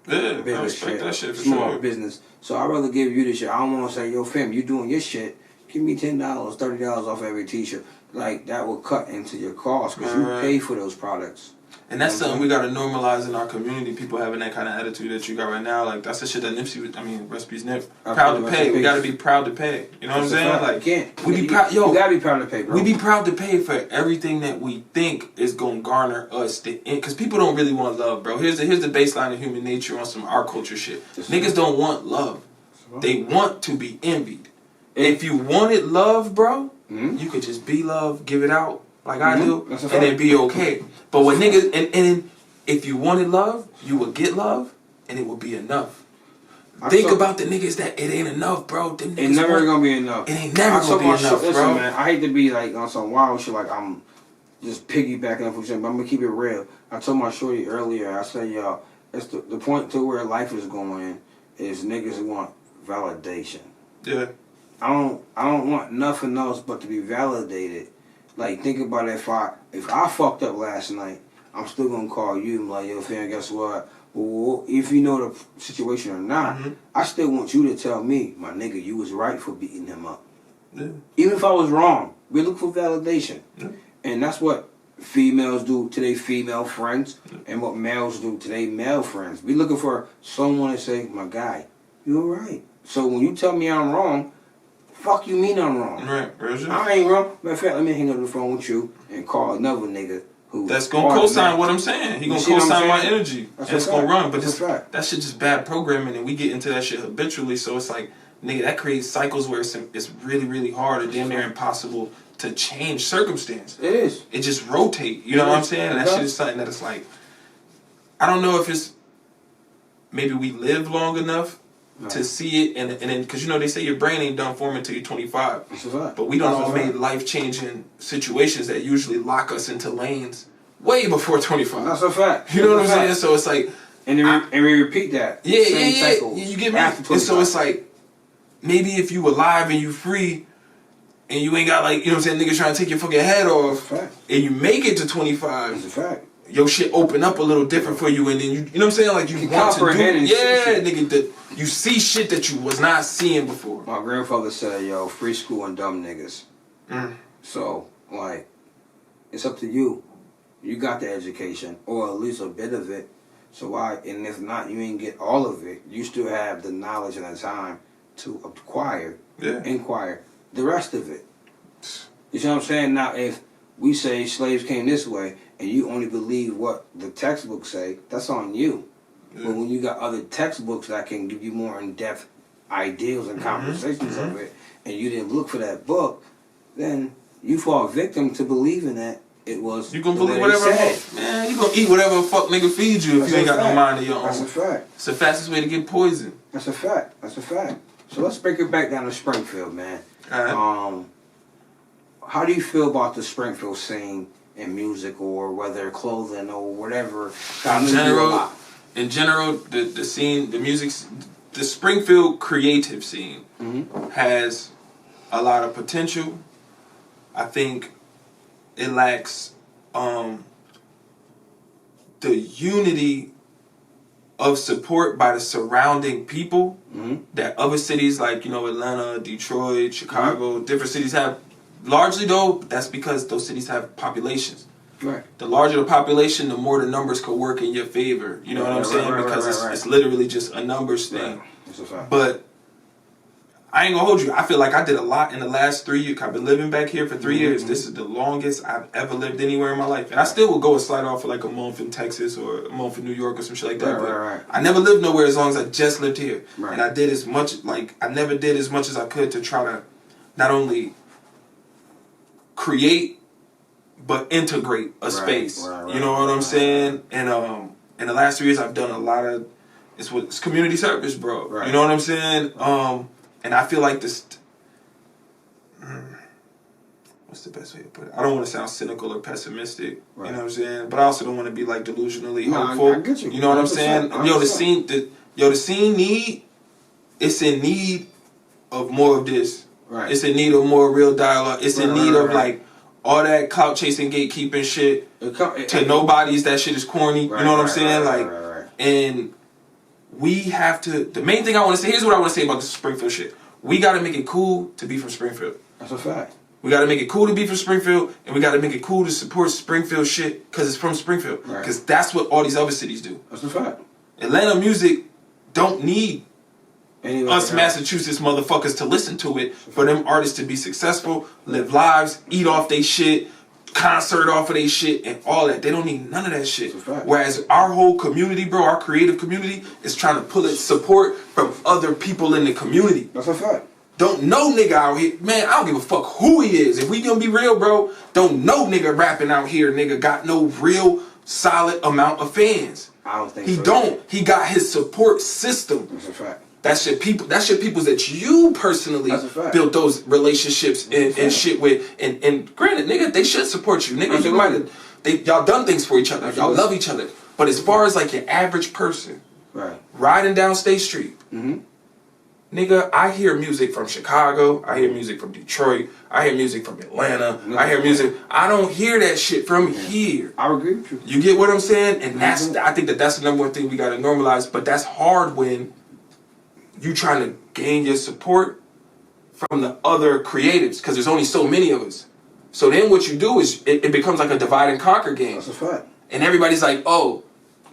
business I respect that shit for small sure. business. So I'd rather give you the shit. I don't want to say, yo, fam, you doing your shit. Give me $10, $30 off every t-shirt. Like, that will cut into your cost because you pay for those products. And that's something we got to normalize in our community. People having that kind of attitude that you got right now. Like, that's the shit that Nipsey, Recipes Nip, proud to pay. We got to be proud to pay. You know what I'm saying? Like, we be proud. Yo, you got to be proud to pay, bro. We be proud to pay for everything that we think is going to garner us. Because people don't really want love, bro. Here's the baseline of human nature on some our culture shit. Niggas don't want love. They want to be envied. If you wanted love, bro, you could just be love, give it out like I do, and then be okay. But when niggas, and if you wanted love, you would get love, and it would be enough. Think about the niggas that it ain't enough, bro. Them niggas it's never gonna be enough. It ain't never gonna be enough, bro. Listen, man, I hate to be like on some wild shit, like I'm just piggybacking off of shit, but I'm gonna keep it real. I told my shorty earlier, I said, y'all, it's the point to where life is going is niggas want validation. Yeah. I don't want nothing else but to be validated. Like, think about it, if I fucked up last night, I'm still gonna call you and be like, yo, fam, guess what? Well, if you know the situation or not, I still want you to tell me, my nigga, you was right for beating him up. Yeah. Even if I was wrong, we look for validation. Yeah. And that's what females do to their female friends and what males do to their male friends. We looking for someone to say, my guy, you're right. So when you tell me I'm wrong, fuck you mean I'm wrong. Right, I ain't wrong. Matter of fact, let me hang up the phone with you and call another nigga who that's gonna co-sign what I'm saying. He gonna co-sign my energy. And it's gonna run. But that shit just bad programming, and we get into that shit habitually. So it's like, nigga, that creates cycles where it's really, really hard or damn near impossible to change circumstance. It is. It just rotate. You know what I'm saying? And that shit is something that it's like, I don't know if it's maybe we live long enough to see it, and then because you know they say your brain ain't done forming until you're 25. That's a fact. But we don't all made life-changing situations that usually lock us into lanes way before 25. That's a fact. You know what I'm saying? So it's like, and we repeat that. Yeah. Cycle you get me? And so it's like, maybe if you alive and you free, and you ain't got like, you know what I'm saying, niggas trying to take your fucking head off, and you make it to 25. That's a fact. Your shit open up a little different for you, and then you know what I'm saying, like you want to do, nigga, that you see shit that you was not seeing before. My grandfather said, "Yo, free school and dumb niggas." So like, it's up to you. You got the education, or at least a bit of it. So why? And if not, you ain't get all of it. You still have the knowledge and the time to inquire the rest of it. You see what I'm saying? Now, if we say slaves came this way, and you only believe what the textbooks say, that's on you. But when you got other textbooks that can give you more in-depth ideas and conversations of it, and you didn't look for that book, then you fall victim to believing that it was. You gonna believe whatever man. You gonna eat whatever the fuck nigga feed you if you ain't got no mind of your own. That's a fact. It's the fastest way to get poisoned. That's a fact. That's a fact. So let's break it back down to Springfield, man. How do you feel about the Springfield scene in music, or whether clothing or whatever? In general, the scene, the music, the Springfield creative scene has a lot of potential. I think it lacks the unity of support by the surrounding people that other cities like, you know, Atlanta, Detroit, Chicago, different cities have. Largely though, that's because those cities have populations. Right. The larger the population, the more the numbers could work in your favor. You know what I'm saying? Because it's literally just a numbers thing. That's a fact. But I ain't gonna hold you. I feel like I did a lot in the last 3 years. I've been living back here for 3 years. This is the longest I've ever lived anywhere in my life. And I still will go and slide off for like a month in Texas or a month in New York or some shit like that. I never lived nowhere as long as I just lived here. And I did as much, like, I never did as much as I could to try to not only create but integrate a space. You know what I'm saying? And in the last 3 years I've done a lot of it's community service, bro. You know what I'm saying? And I feel like this what's the best way to put it? I don't want to sound cynical or pessimistic. You know what I'm saying? But I also don't want to be like delusionally hopeful. I get you. You know what I'm saying? Yo, the scene it's in need of more of this. It's in need of more real dialogue. It's in need of like all that clout chasing, gatekeeping shit to nobodies. That shit is corny. You know what I'm saying? And we have to. The main thing I want to say. Here's what I want to say about the Springfield shit. We got to make it cool to be from Springfield. That's a fact. We got to make it cool to be from Springfield, and we got to make it cool to support Springfield shit because it's from Springfield. Because that's what all these other cities do. That's a fact. Atlanta music don't need us Massachusetts motherfuckers to listen to it for them artists to be successful, live lives, eat off they shit, concert off of they shit, and all that. They don't need none of that shit. Whereas our whole community, bro, our creative community, is trying to pull its support from other people in the community. That's a fact. Don't know nigga out here. Man, I don't give a fuck who he is. If we gonna be real, bro, don't know nigga rapping out here, nigga, got no real solid amount of fans. I don't think he don't. He got his support system. That's a fact. That shit peoples that you personally built those relationships and shit with. And granted, nigga, they should support you. Nigga, you might have y'all done things for each other. Y'all love each other. But as far as like your average person riding down State Street, nigga, I hear music from Chicago, I hear music from Detroit, I hear music from Atlanta, I hear music. I don't hear that shit from here. I agree with you. You get what I'm saying? And I think that's the number one thing we gotta normalize. But that's hard when you trying to gain your support from the other creatives because there's only so many of us. So then what you do is it becomes like a divide and conquer game. That's a fact. And everybody's like, oh,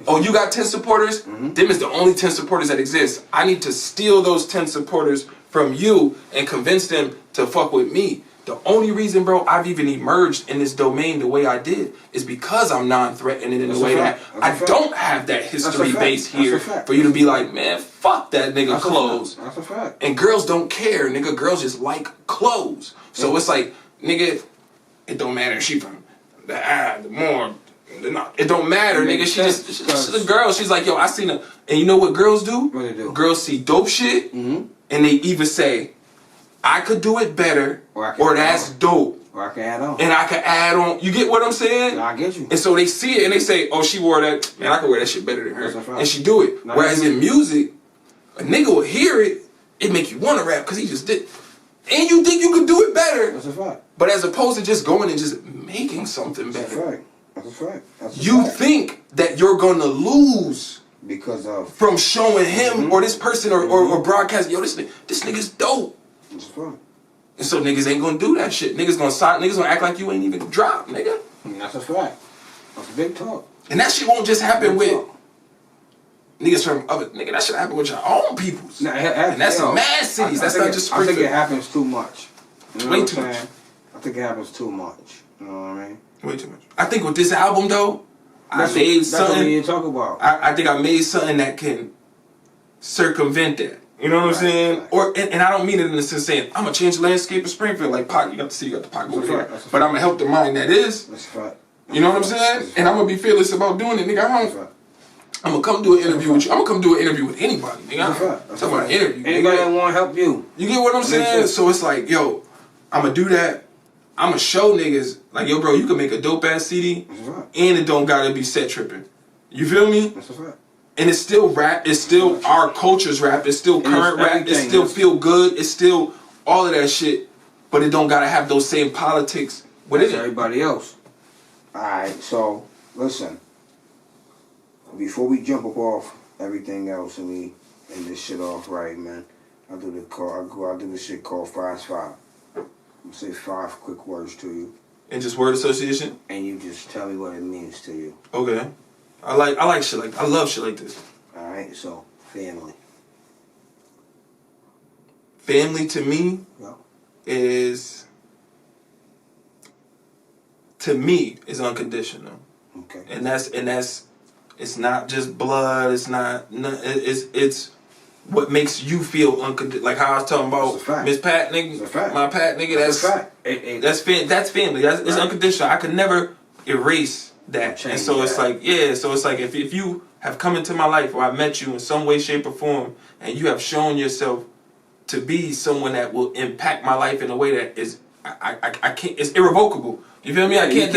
you got 10 supporters? Them is the only 10 supporters that exist. I need to steal those 10 supporters from you and convince them to fuck with me. The only reason, bro, I've even emerged in this domain the way I did is because I'm non-threatening in the way that I don't have that history base here for you to be like, man, fuck that nigga clothes. That's a fact. And girls don't care, nigga. Girls just like clothes. So it's like, nigga, it don't matter if she from the more. It don't matter, nigga. She's a girl. She's like, yo, I seen her. And you know what girls do? What they do? Girls see dope shit, and they either say, I could do it better, or that's dope. Or I can add on. And I can add on. You get what I'm saying? I get you. And so they see it, and they say, oh, she wore that. Man, I could wear that shit better than her. And she do it. Whereas in music, a nigga will hear it, it make you want to rap, because he just did. And you think you could do it better. That's a fact. But as opposed to just going and just making something better. That's a fact. That's a fact. That's a you fact. think that you're going to lose because of from showing him or this person or broadcasting, yo, this nigga's dope. That's a fact. And so niggas ain't going to do that shit. Niggas gonna act like you ain't even dropped, nigga. That's a fact. That's a big talk. And that shit won't just happen with niggas from other nigga. That should happen with your own peoples. Nah, and that's in mad cities. That's not just I think it happens too much. You know Way what too I'm much. saying? I think it happens too much. You know what I mean? Way too much. I think with this album though, That's what you talk about. I think I made something that can circumvent that. You know what I'm saying? Right. Or and I don't mean it in the sense saying I'm gonna change the landscape of Springfield like Pac. You got to see, you got the Pac over there. But I'm gonna help the mind that is. That's a fact. You know what I'm saying? And I'm gonna be fearless about doing it, nigga. I'm gonna come do an interview with you. I'm gonna come do an interview with anybody, nigga. I'm talking about an interview. Anybody that want to help you. You get what I'm saying? So it's like, yo, I'm gonna do that. I'm gonna show niggas like, yo, bro, you can make a dope ass CD, and it don't gotta be set tripping. You feel me? That's a fact. And it's still rap. It's still our culture's rap. It's still current rap. It's still feel good. It's still all of that shit. But it don't gotta have those same politics with it. Everybody else. All right. So listen. Before we jump up off everything else and we end this shit off right, man, I do this shit called 5's 5. I'm gonna say 5 quick words to you. And just word association? And you just tell me what it means to you. Okay. I like shit like I love shit like this. Alright, so family. Family to me is unconditional. Okay. And that's it's not just blood, it's it's what makes you feel unconditional. Like how I was talking about Miss Pat, nigga, my Pat, nigga. That's family. It's unconditional. I could never erase that. And so it's like, so it's like if you have come into my life or I met you in some way, shape, or form, and you have shown yourself to be someone that will impact my life in a way that is I can't, it's irrevocable. You feel me? I can't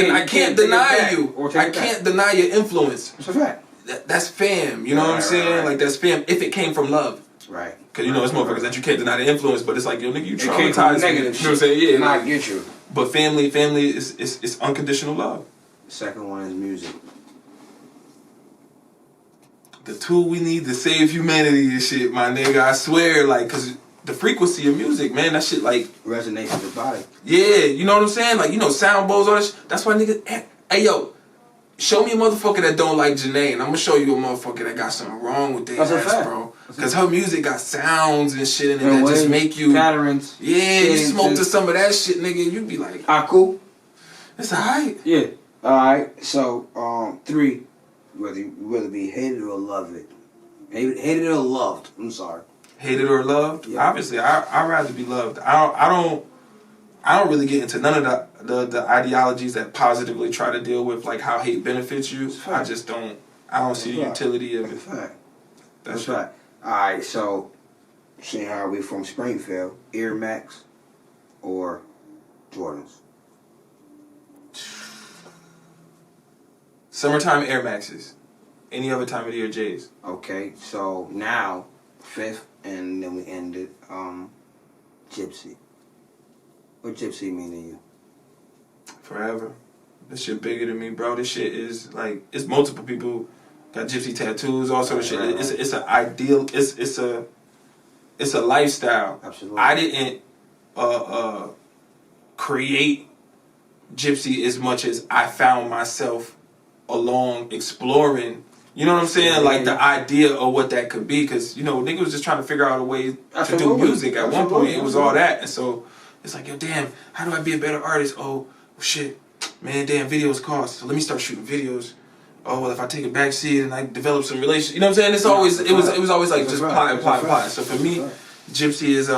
deny you. I can't deny your influence. It's a fact. That's fam. You know what I'm saying? Like that's fam. If it came from love. Right. Because you know it's motherfuckers that you can't deny the influence, but it's like, yo, nigga, you traumatized me. You know what I'm saying? Yeah. I get you. But family is unconditional love. The second one is music. The tool we need to save humanity and shit, my nigga. I swear, like, cause the frequency of music, man, that shit like resonates with the body. Yeah, you know what I'm saying? Like, you know, sound bowls, all that shit. That's why niggas, hey yo, show me a motherfucker that don't like Janae, and I'm gonna show you a motherfucker that got something wrong with their ass, bro. Cause her music got sounds and shit in it that just make you Caterings. Yeah, you smoke to some of that shit, nigga, and you be like, cool. It's alright. Yeah. Alright, so 3, whether you be hated or love it. Hated or loved. I'm sorry. Hated or loved? Yeah. Obviously, I'd rather be loved. I don't really get into none of the ideologies that positively try to deal with like how hate benefits you. I just don't. I don't see the utility of it. That's right. All right, so seeing how we from Springfield, Air Max or Jordans? Summertime Air Maxes. Any other time of the year, J's. Okay, so now 5th, and then we ended GYPSY. What GYPSY mean to you? Forever. This shit bigger than me, bro. This shit is like, it's multiple people got gypsy tattoos, all sort of shit. It's an ideal. It's a lifestyle. Absolutely. I didn't create Gypsy as much as I found myself along exploring. You know what I'm saying? Like the idea of what that could be, because you know, nigga was just trying to figure out a way to do music. At one point, it was all that, and so it's like, yo, damn, how do I be a better artist? Oh, shit, man, damn, videos cost. So let me start shooting videos. Oh, well, if I take a back seat and I develop some relations, you know what I'm saying? It's always it was always like just apply. So for me, Gypsy is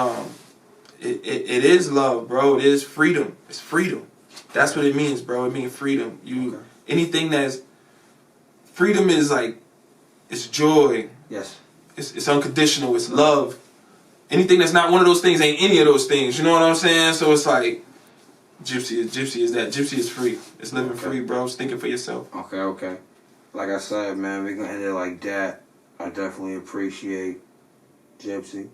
it is love, bro. It is freedom. It's freedom. That's what it means, bro. It means freedom. Anything that's freedom is like, it's joy. Yes. It's unconditional. It's love. Anything that's not one of those things ain't any of those things. You know what I'm saying? So it's like, Gypsy is that. Gypsy is free. It's living free, bro. It's thinking for yourself. Okay. Like I said, man, we're gonna end it like that. I definitely appreciate Gypsy.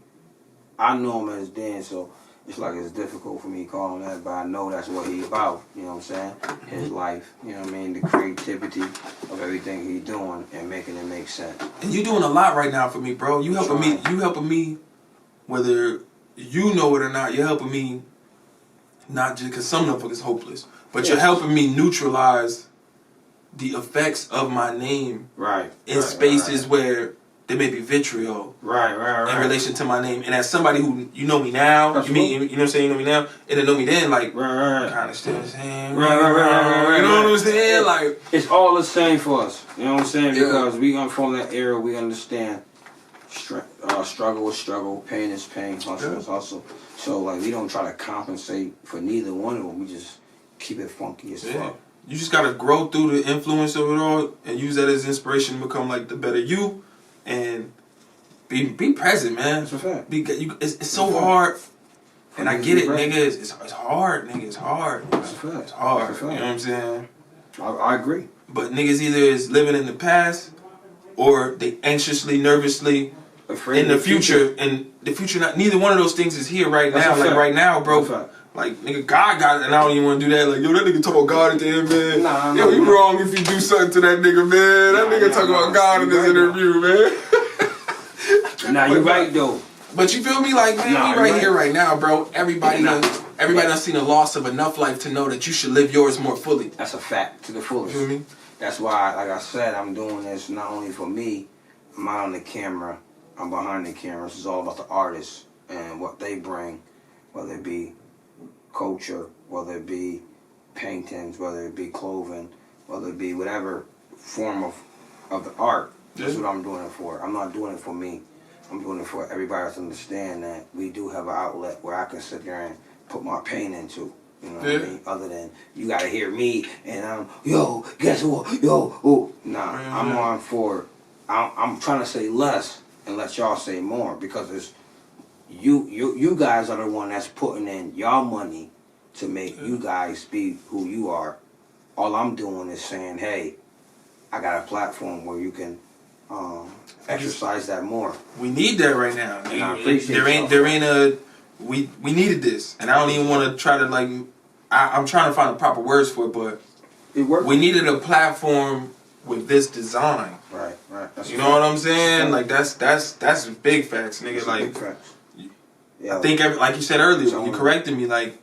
I know him as Dan, so it's like it's difficult for me calling that, but I know that's what he's about, you know what I'm saying? His life, you know what I mean? The creativity of everything he's doing and making it make sense. And you doing a lot right now for me, bro. You helping me, whether you know it or not, you're helping me, not just because some motherfuckers hopeless, but you're helping me neutralize the effects of my name in spaces where there may be vitriol in relation to my name. And as somebody who, you know me now, you know what I'm saying, you know me now, and then know me then, like, kind of still the same. You know what I'm saying? Like, it's all the same for us. You know what I'm saying? Because we come from that era, we understand struggle is struggle, pain is pain, hustle is hustle. So, like, we don't try to compensate for neither one of them. We just keep it funky as fuck. You just gotta grow through the influence of it all and use that as inspiration to become like the better you, and be present, man. That's a fact. It's so hard, and I get it, nigga. It's hard, nigga. It's hard. That's a fact. It's hard. You know what I'm saying? I agree. But niggas either is living in the past, or they anxiously, nervously afraid in the future. And the future, neither one of those things is here right now. Like right now, bro. Like, nigga, God got it, and I don't even want to do that. Like, yo, that nigga talk about God at the end, man. Yo, you wrong if you do something to that nigga, man. That nigga talk about God in this interview, man. Nah, you right, though. But you feel me? Like, man, we right here, right now, bro. Everybody done seen the loss of enough life to know that you should live yours more fully. That's a fact, to the fullest. You feel me? That's why, like I said, I'm doing this not only for me. I'm out on the camera. I'm behind the camera. This is all about the artists and what they bring, whether it be culture, whether it be paintings, whether it be clothing, whether it be whatever form of the art. That's what I'm doing it for. I'm not doing it for me. I'm doing it for everybody to understand that we do have an outlet where I can sit there and put my pain into. You know what I mean? Other than you gotta hear me and yo, guess what? Yo, oh. Nah, I'm on for, I'm trying to say less and let y'all say more, because it's you guys are the one that's putting in y'all money to make you guys be who you are. All I'm doing is saying, hey, I got a platform where you can exercise that more. We need that right now. And I appreciate we needed this, and I don't even want to try to like. I'm trying to find the proper words for it, but it worked. We needed a platform with this design. Right. You know what I'm saying? Like that's big facts, nigga. That's like big facts. I think, like you said earlier, when you corrected me, like,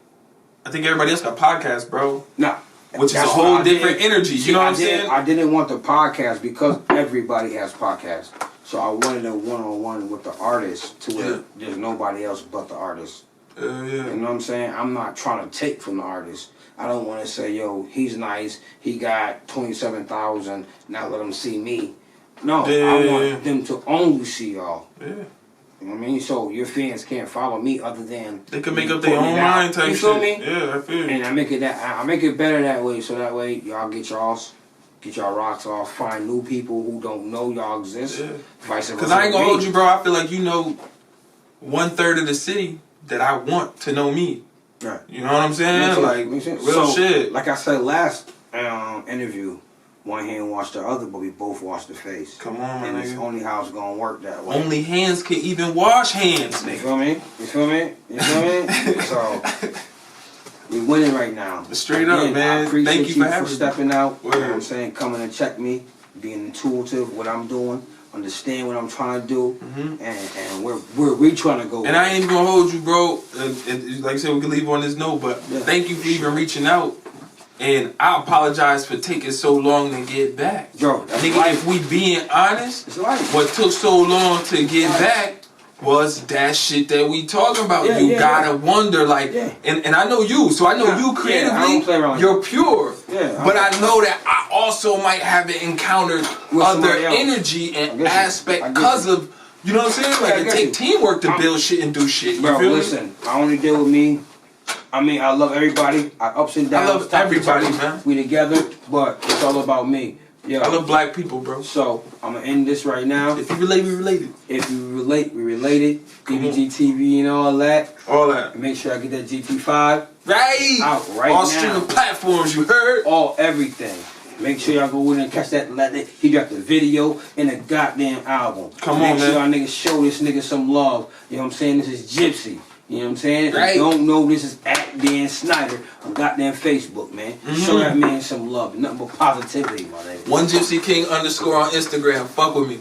I think everybody else got podcasts, bro. Nah. Which is a whole different energy. You know what I'm saying? I didn't want the podcast because everybody has podcasts. So I wanted a one-on-one with the artist to where there's nobody else but the artist. You know what I'm saying? I'm not trying to take from the artist. I don't want to say, yo, he's nice, he got 27,000, now let him see me. No, I want them to only see y'all. You know what I mean? So your fans can't follow me other than they can make up their own mind type shit. You feel me? Yeah, I feel you. And I make it better that way, so that way y'all get y'all rocks off, find new people who don't know y'all exist. Vice versa. Because I ain't gonna hold you, bro. I feel like you know 1/3 of the city that I want to know me. Right. You know what I'm saying? Like real shit. Like I said last interview, one hand washed the other, but we both washed the face. Come on, man. And it's only how it's gonna work that way. Only hands can even wash hands, nigga. You feel me? So we winning right now. Straight up, man. I appreciate Thank you for stepping out. Word. You know what I'm saying? Coming and check me. being intuitive, what I'm doing, understand what I'm trying to do, and where we trying to go. And I ain't even gonna hold you, bro. And like I said, we can leave on this note, but thank you for even reaching out. And I apologize for taking so long to get back. Bro, nigga, life. if we being honest, It's life. what took so long to get back was that shit that we talking about. Yeah, You gotta wonder, like, and I know you, so I know you creatively, I don't play around you're pure. Yeah, but I know that I also might have encountered other energy and aspect because of, you know what I'm saying? Like, it take teamwork to build shit and do shit. You bro, feel listen, me? I only deal with me. I mean, I love everybody. I ups and downs. I love everybody, man. We together, but it's all about me. Yeah. I love black people, bro. So I'm gonna end this right now. If you relate, we related. If you relate, we related. BBGTV and all that. All that. Make sure I get that GT5 right out right all now. streaming platforms. You heard? All everything. Make sure y'all go in and catch that. He got the video and the goddamn album. Come on, man. Make sure y'all man. niggas show this nigga some love. You know what I'm saying? This is GYPSY. You know what I'm saying? Right. If you don't know, this is at Dan Snyder on goddamn Facebook, man. Show that man some love. Nothing but positivity, my nigga. One Gypsy King _ on Instagram. Fuck with me.